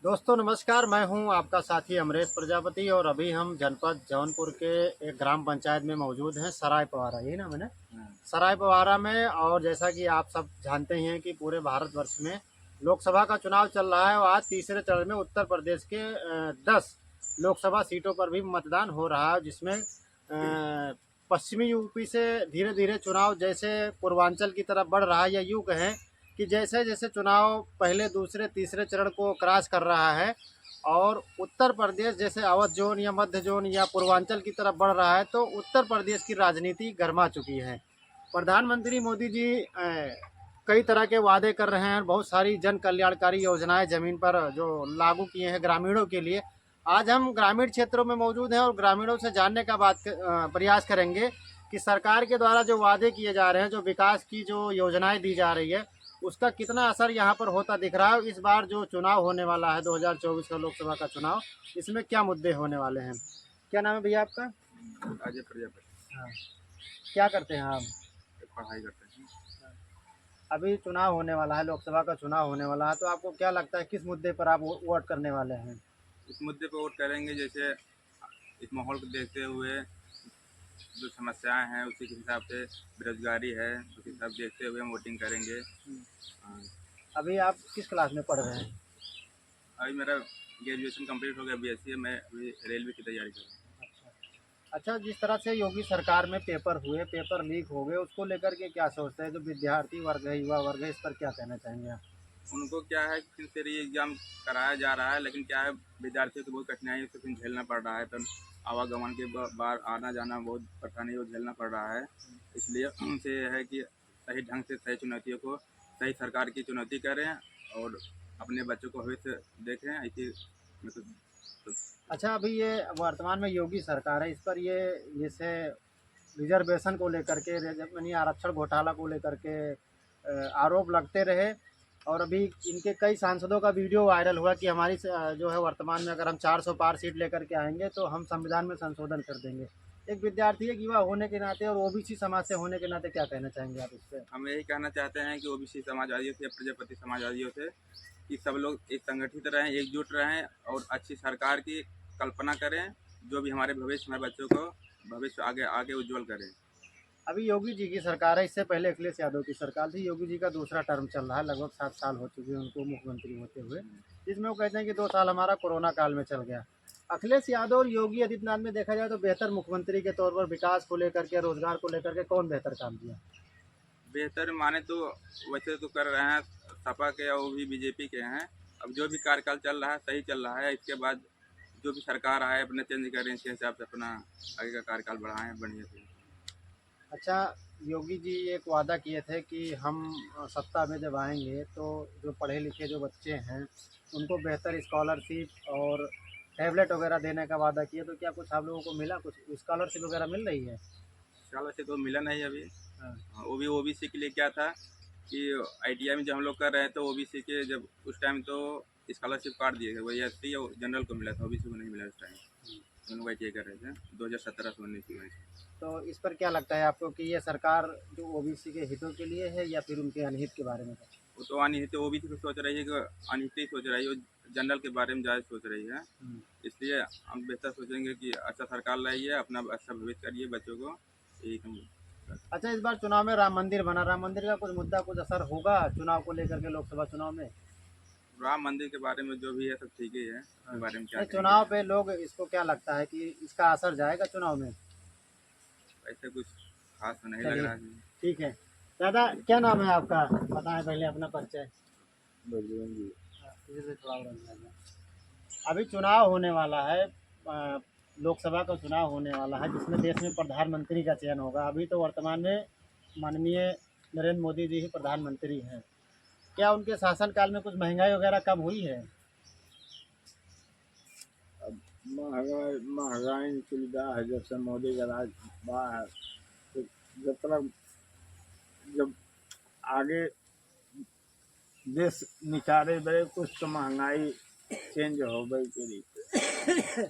दोस्तों नमस्कार, मैं हूं आपका साथी अमरेश प्रजापति और अभी हम जनपद जौनपुर के एक ग्राम पंचायत में मौजूद हैं, सराय पवारा। यही ना मैंने सराय पवारा में। और जैसा कि आप सब जानते हैं कि पूरे भारतवर्ष में लोकसभा का चुनाव चल रहा है और आज तीसरे चरण में उत्तर प्रदेश के 10 लोकसभा सीटों पर भी मतदान हो रहा है, जिसमें पश्चिमी यूपी से धीरे धीरे चुनाव जैसे पूर्वांचल की तरफ बढ़ रहा है, या यूँ कहें कि जैसे जैसे चुनाव पहले दूसरे तीसरे चरण को क्रॉस कर रहा है और उत्तर प्रदेश जैसे अवध जोन या मध्य जोन या पूर्वांचल की तरफ बढ़ रहा है, तो उत्तर प्रदेश की राजनीति गर्मा चुकी है। प्रधानमंत्री मोदी जी कई तरह के वादे कर रहे हैं, बहुत सारी जन कल्याणकारी योजनाएं ज़मीन पर जो लागू किए हैं ग्रामीणों के लिए। आज हम ग्रामीण क्षेत्रों में मौजूद हैं और ग्रामीणों से जानने का प्रयास करेंगे कि सरकार के द्वारा जो वादे किए जा रहे हैं, जो विकास की जो योजनाएं दी जा रही है, उसका कितना असर यहाँ पर होता दिख रहा है। इस बार जो चुनाव होने वाला है 2024 का लोकसभा का चुनाव, इसमें क्या मुद्दे होने वाले हैं। क्या नाम है भैया आपका? अजय प्रजापति। हाँ, क्या करते हैं आप? पढ़ाई करते हैं। अभी चुनाव होने वाला है, लोकसभा का चुनाव होने वाला है, तो आपको क्या लगता है किस मुद्दे पर आप वोट करने वाले हैं? इस मुद्दे पर वोट करेंगे, जैसे इस माहौल को देखते हुए जो समस्याएं हैं उसी के हिसाब से, बेरोजगारी है उसी हिसाब से देखते हुए हम वोटिंग करेंगे। हाँ। अभी आप किस क्लास में पढ़ रहे हैं? अभी मेरा ग्रेजुएशन कंप्लीट हो गया, बीएससी। मैं अभी रेलवे की तैयारी कर रहा हूँ। अच्छा, जिस तरह से योगी सरकार में पेपर हुए, पेपर लीक हो गए, उसको लेकर के क्या सोचते हैं जो विद्यार्थी वर्ग है, युवा वर्ग है, इस पर क्या कहना चाहेंगे आप? उनको क्या है कि फिर से री एग्ज़ाम कराया जा रहा है, लेकिन क्या है, विद्यार्थियों को बहुत कठिनाई से फिर झेलना पड़ रहा है। तो आवागमन के बार आना जाना बहुत परेशानी को झेलना पड़ रहा है। इसलिए उनसे यह है कि सही ढंग से सही चुनौतियों को, सही सरकार की चुनौती करें और अपने बच्चों को भविष्य देखें। ऐसी मतलब तो अच्छा, अभी ये वर्तमान में योगी सरकार है, इस पर ये जैसे रिजर्वेशन को लेकर के, यानी आरक्षण घोटाला को लेकर के आरोप लगते रहे। और अभी इनके कई सांसदों का वीडियो वायरल हुआ कि हमारी जो है वर्तमान में अगर हम 400 पार सीट लेकर के आएंगे तो हम संविधान में संशोधन कर देंगे। एक विद्यार्थी, एक युवा होने के नाते और ओबीसी समाज से होने के नाते क्या कहना चाहेंगे आप इस पर? हम यही कहना चाहते हैं कि ओबीसी समाजवादियों से, प्रजापति समाजवादियों से, कि सब लोग एक संगठित रहें, एकजुट रहें और अच्छी सरकार की कल्पना करें, जो भी हमारे भविष्य, हमारे बच्चों को भविष्य आगे आगे उज्जवल करें। अभी योगी जी की सरकार है, इससे पहले अखिलेश यादव की सरकार थी। योगी जी का दूसरा टर्म चल रहा है, लगभग 7 साल हो चुके हैं उनको मुख्यमंत्री होते हुए। इसमें वो कहते हैं कि 2 साल हमारा कोरोना काल में चल गया। अखिलेश यादव और योगी आदित्यनाथ में देखा जाए तो बेहतर मुख्यमंत्री के तौर पर विकास को लेकर के, रोजगार को लेकर के कौन बेहतर काम किया? बेहतर माने तो वैसे तो कर रहे हैं सपा के, और वो भी बीजेपी के हैं। अब जो भी कार्यकाल चल रहा है सही चल रहा है। इसके बाद जो भी सरकार आए अपने चेंज करें, इसके हिसाब से अपना आगे का कार्यकाल बढ़ाएं बढ़िया से। अच्छा, योगी जी एक वादा किए थे कि हम सत्ता में जब आएंगे तो जो पढ़े लिखे जो बच्चे हैं उनको बेहतर स्कॉलरशिप और टैबलेट वगैरह देने का वादा किए, तो क्या कुछ आप लोगों को मिला? कुछ स्कॉलरशिप वगैरह मिल रही है? साल से तो मिला नहीं अभी। हाँ। वो भी ओबीसी के लिए क्या था कि आईटीआई में जब हम लोग कर रहे थे, ओबीसी के जब उस टाइम तो स्कॉलरशिप काट दिए थे, वही एसटी और जनरल को मिला था, ओबीसी को नहीं मिला उस टाइम। हम लोग आईटीआई कर रहे थे 2017 से 19 में। तो इस पर क्या लगता है आपको कि ये सरकार जो ओबीसी के हितों के लिए है या फिर उनके अनहित के बारे में? वो तो अनहित, ओबीसी को सोच रही है कि अनहित ही सोच रही है, वो जनरल के बारे में ज़्यादा सोच रही है। इसलिए हम बेहतर सोचेंगे कि अच्छा सरकार लाइए, अपना अच्छा भविष्य करिए बच्चों को, यही हम। अच्छा, इस बार चुनाव में राम मंदिर बना, राम मंदिर का कुछ मुद्दा, कुछ असर होगा चुनाव को लेकर के, लोकसभा चुनाव में? राम मंदिर के बारे में जो भी है सब ठीक ही है, इसके बारे में क्या नहीं, कहेंगे। चुनाव पे लोग, इसको क्या लगता है कि इसका असर जाएगा चुनाव में? ऐसे कुछ खास तो नहीं लग चलिए, रहा है। ठीक है। दादा, क्या नाम है आपका? बताएं पहले अपना परिचय। हाँ, इधर से थोड़ा और अंदर आना। अभी चुनाव होने वाला है, लोकसभा का चुनाव होने वाला है, जिसमें देश में प्रधानमंत्री का चयन होगा। अभी तो वर्तमान में माननीय नरेंद्र मोदी जी ही प्रधानमंत्री हैं। क्या उनके शासनकाल में कुछ महंगाई वगैरह कम हुई है? अब महंगाई महंगाई की सुविधा है, जब से मोदी का राज बा है, तो जब तक जब आगे देश निकाले बड़े कुछ तो महंगाई चेंज हो गई करी।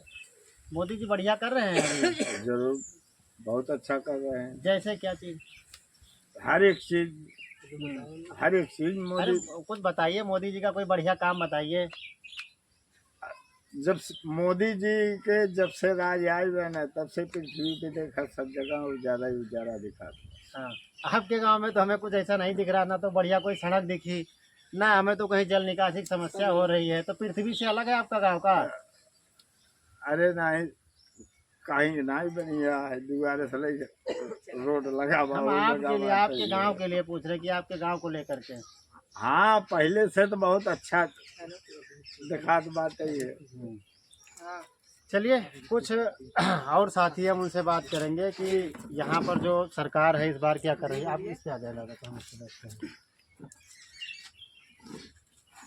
मोदी जी बढ़िया कर रहे हैं अभी? जरूर बहुत अच्छा कर रहे हैं। जैसे क्या चीज़? हर एक चीज अरे मोदी। कुछ बताइए, मोदी जी का कोई बढ़िया काम बताइए। मोदी जी के जब से राज आए हुए ना तब से पृथ्वी पे देखा सब जगह उजाला ही उजाला दिखा। हाँ, आपके गांव में तो हमें कुछ ऐसा नहीं दिख रहा, ना तो बढ़िया कोई सड़क दिखी, ना हमें तो कहीं जल निकासी की समस्या हो रही है। तो पृथ्वी से अलग है आपका गांव का? अरे नहीं, कहीं नहीं बनी है दोबारा से रोड लगा हुआ हम वो आपके लगा लिए, हुआ आपके सही गांव है। के लिए पूछ रहे कि आपके गांव को लेकर के। हाँ, पहले से तो बहुत अच्छा दिखा तो बात ही है। चलिए, कुछ और साथी हम उनसे बात करेंगे कि यहाँ पर जो सरकार है इस बार क्या कर रही है। आप इससे आ जाए दादा, तो हम इससे बैठते हैं।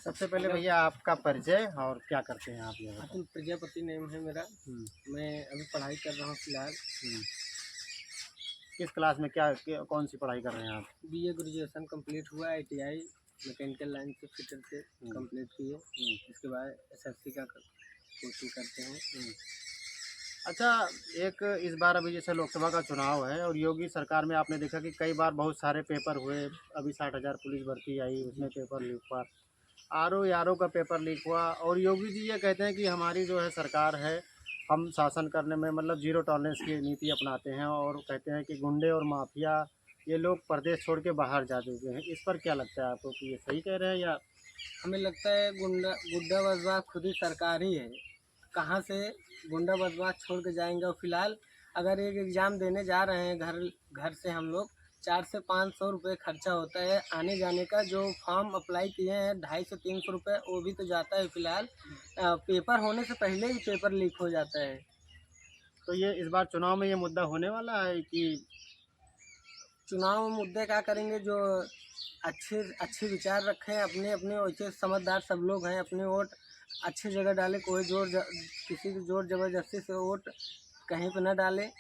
सबसे पहले भैया आपका परिचय और क्या करते हैं आप यहाँ? अतुल प्रजापति नेम है मेरा। मैं अभी पढ़ाई कर रहा हूँ फिलहाल। किस क्लास में, कौन सी पढ़ाई कर रहे हैं आप? बीए ग्रेजुएशन कंप्लीट हुआ, ITI मैकेनिकल लाइन से फिटर से कंप्लीट किए। इसके बाद SSC का कोचिंग करते हैं। अच्छा, एक इस बार अभी जैसे लोकसभा का चुनाव है और योगी सरकार में आपने देखा कि कई बार बहुत सारे पेपर हुए। अभी 60,000 पुलिस भर्ती आई, उसमें पेपर लीक हुआ, RO का पेपर लीक हुआ। और योगी जी ये कहते हैं कि हमारी जो है सरकार है, हम शासन करने में मतलब जीरो टॉलरेंस की नीति अपनाते हैं, और कहते हैं कि गुंडे और माफिया ये लोग प्रदेश छोड़ के बाहर जा चुके हैं। इस पर क्या लगता है आपको कि ये सही कह रहे हैं या? हमें लगता है गुंडा बदमाश खुद ही सरकार ही है। कहाँ से गुंडा बदमाश छोड़ के जाएंगे? और फिलहाल अगर एक एग्ज़ाम देने जा रहे हैं घर से हम लोग, 400 से 500 रुपये खर्चा होता है आने जाने का। जो फॉर्म अप्लाई किए हैं 250 से 300 रुपये, वो भी तो जाता है। फिलहाल पेपर होने से पहले ही पेपर लीक हो जाता है। तो ये इस बार चुनाव में ये मुद्दा होने वाला है कि? चुनाव में मुद्दे क्या करेंगे? जो अच्छे विचार रखें, अपने अपने वैसे समझदार सब लोग हैं, अपने वोट अच्छी जगह डालें। कोई किसी की जोर ज़बरदस्ती से वोट कहीं पे ना डालें।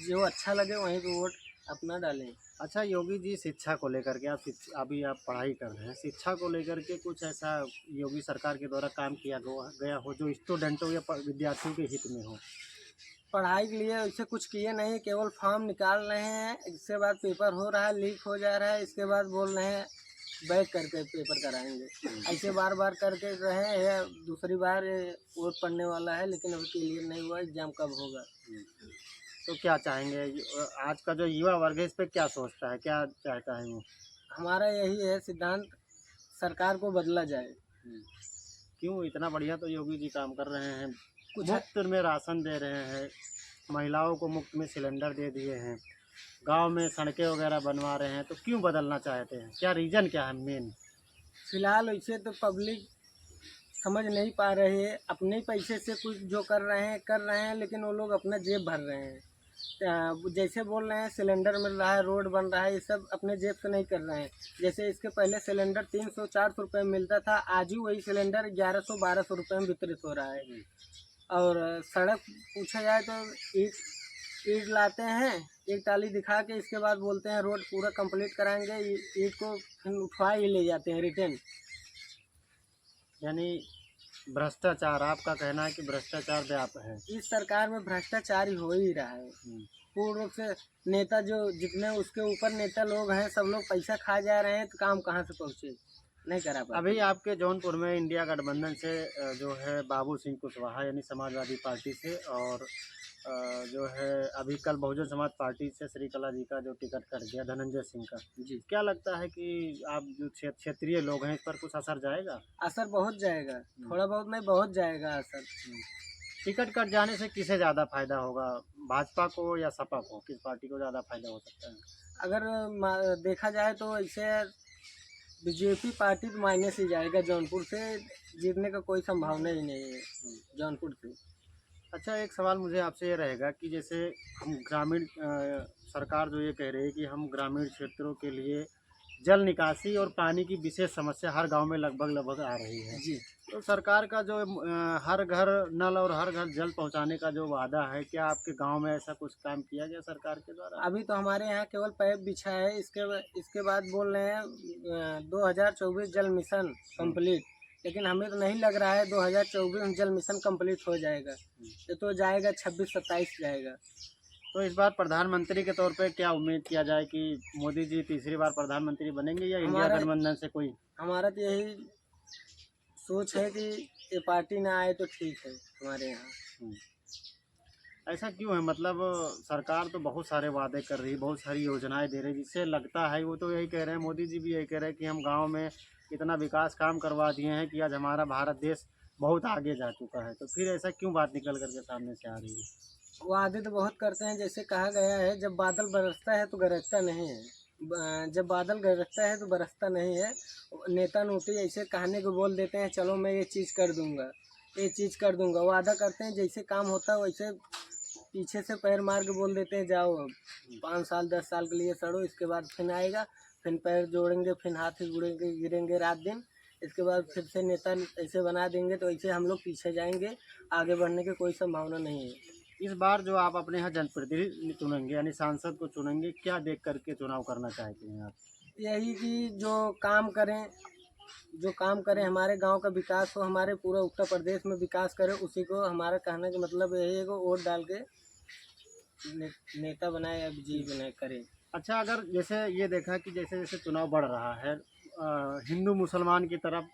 जो अच्छा लगे वहीं पे वोट अपना डालें। अच्छा, योगी जी शिक्षा को लेकर के, अभी आप पढ़ाई कर रहे हैं, शिक्षा को लेकर के कुछ ऐसा योगी सरकार के द्वारा काम किया गया हो जो स्टूडेंटों या विद्यार्थियों के हित में हो? पढ़ाई के लिए ऐसे कुछ किए नहीं, केवल फॉर्म निकाल रहे हैं। इसके बाद पेपर हो रहा है, लीक हो जा रहा है, इसके बाद बोल रहे हैं बैक करके पेपर कराएंगे। ऐसे बार बार करके रहे हैं। दूसरी बार वोट पड़ने वाला है, लेकिन अभी क्लियर नहीं हुआ एग्ज़ाम कब होगा। तो क्या चाहेंगे, आज का जो युवा वर्ग है इस पर क्या सोचता है, क्या चाहता है वो? हमारा यही है सिद्धांत, सरकार को बदला जाए। क्यों? इतना बढ़िया तो योगी जी काम कर रहे हैं, मुफ्त में राशन दे रहे हैं, महिलाओं को मुफ्त में सिलेंडर दे दिए हैं, गांव में सड़कें वगैरह बनवा रहे हैं, तो क्यों बदलना चाहते हैं? क्या रीज़न क्या है मेन? फिलहाल वैसे तो पब्लिक समझ नहीं पा रही है। अपने पैसे से कुछ जो कर रहे हैं, लेकिन वो लोग अपना जेब भर रहे हैं। जैसे बोल रहे हैं सिलेंडर मिल रहा है, रोड बन रहा है, ये सब अपने जेब से नहीं कर रहे हैं। जैसे इसके पहले सिलेंडर 300-400 रुपये में मिलता था, आज ही वही सिलेंडर 1100-1200 रुपये में वितरित हो रहा है। और सड़क पूछा जाए तो ईंट लाते हैं, एक टाली दिखा के इसके बाद बोलते हैं रोड पूरा कंप्लीट कराएंगे, ईंट को फिर उठवा ही ले जाते हैं रिटर्न। यानी भ्रष्टाचार, आपका कहना है कि भ्रष्टाचार व्याप्त है इस सरकार में? भ्रष्टाचार ही हो ही रहा है पूर्ण रूप से। नेता जो जितने उसके ऊपर नेता लोग हैं, सब लोग पैसा खा जा रहे हैं, तो काम कहाँ से पहुँचे? नहीं करा पाते। अभी आपके जौनपुर में इंडिया गठबंधन से जो है बाबू सिंह कुशवाहा यानी समाजवादी पार्टी से, और जो है अभी कल बहुजन समाज पार्टी से श्री कला जी का जो टिकट कट गया धनंजय सिंह का जी, क्या लगता है कि आप जो क्षेत्रीय लोग हैं इस पर कुछ असर जाएगा? असर बहुत जाएगा, थोड़ा बहुत नहीं, बहुत जाएगा असर। टिकट कट जाने से किसे ज़्यादा फायदा होगा, भाजपा को या सपा को? किस पार्टी को ज़्यादा फायदा हो सकता है? अगर देखा जाए तो ऐसे बीजेपी पार्टी तो माइनस ही जाएगा। जौनपुर से जीतने का कोई संभावना ही नहीं है जौनपुर से। अच्छा, एक सवाल मुझे आपसे ये रहेगा कि जैसे हम ग्रामीण सरकार जो ये कह रही है कि हम ग्रामीण क्षेत्रों के लिए जल निकासी और पानी की विशेष समस्या हर गांव में लगभग आ रही है जी, तो सरकार का जो हर घर नल और हर घर जल पहुंचाने का जो वादा है, क्या आपके गांव में ऐसा कुछ काम किया गया सरकार के द्वारा? अभी तो हमारे यहाँ केवल पाइप बिछा है। इसके बाद बोल रहे हैं 2024 जल मिशन कंप्लीट, लेकिन हमें तो नहीं लग रहा है 2024 में जल मिशन कंप्लीट हो जाएगा। ये तो जाएगा 26-27 जाएगा। तो इस बार प्रधानमंत्री के तौर पे क्या उम्मीद किया जाए कि मोदी जी तीसरी बार प्रधानमंत्री बनेंगे या इंडिया गठबंधन से कोई? हमारा तो यही सोच है कि ये पार्टी ना आए तो ठीक है हमारे यहाँ। हम्म। ऐसा क्यों है? मतलब सरकार तो बहुत सारे वादे कर रही है, बहुत सारी योजनाएं दे रही है, जिससे लगता है, वो तो यही कह रहे हैं, मोदी जी भी यही कह रहे हैं कि हम गांव में इतना विकास काम करवा दिए हैं कि आज हमारा भारत देश बहुत आगे जा चुका है। तो फिर ऐसा क्यों बात निकल करके सामने से आ रही है? वादे तो बहुत करते हैं, जैसे कहा गया है जब बादल बरसता है तो गरजता नहीं है, जब बादल गरजता है तो बरसता नहीं है। नेता नोटी ऐसे कहने को बोल देते हैं, चलो मैं ये चीज़ कर दूंगा, ये चीज़ कर दूंगा, वादा करते हैं, जैसे काम होता है वैसे पीछे से पैर मार के बोल देते हैं जाओ अब 5 साल 10 साल के लिए सड़ो, इसके बाद फिर आएगा, फिर पैर जोड़ेंगे, फिर हाथ ही जुड़ेंगे, गिरेंगे रात दिन, इसके बाद फिर से नेता ऐसे बना देंगे, तो ऐसे हम लोग पीछे जाएंगे, आगे बढ़ने की कोई संभावना नहीं है। इस बार जो आप अपने यहाँ जनप्रतिनिधि चुनेंगे यानी सांसद को चुनेंगे, क्या देख करके चुनाव करना चाहते हैं आप? यही कि जो काम करें हमारे गांव का विकास हो, हमारे पूरा उत्तर प्रदेश में विकास करे, उसी को हमारा कहने का मतलब यही है कि वोट डाल के नेता बनाए या जी बनाए करे। अच्छा, अगर जैसे ये देखा कि जैसे जैसे चुनाव बढ़ रहा है, हिंदू मुसलमान की तरफ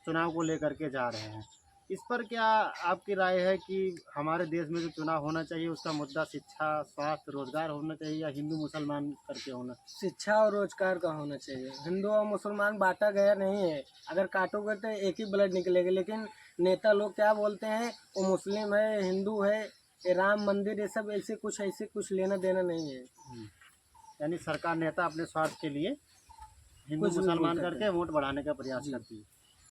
चुनाव को लेकर के जा रहे हैं, इस पर क्या आपकी राय है कि हमारे देश में जो चुनाव होना चाहिए उसका मुद्दा शिक्षा, स्वास्थ्य, रोजगार होना चाहिए, या हिंदू मुसलमान करके होना? शिक्षा और रोजगार का होना चाहिए। हिंदू और मुसलमान बांटा गया नहीं है, अगर काटोगे तो एक ही ब्लड निकलेगा, लेकिन नेता लोग क्या बोलते हैं, वो मुस्लिम है, हिंदू है, ये राम मंदिर, ये सब ऐसे कुछ लेना देना नहीं है। यानी सरकार, नेता अपने स्वार्थ के लिए हिंदू कुछ भी बोल मुसलमान सकते करके वोट बढ़ाने का प्रयास करती है।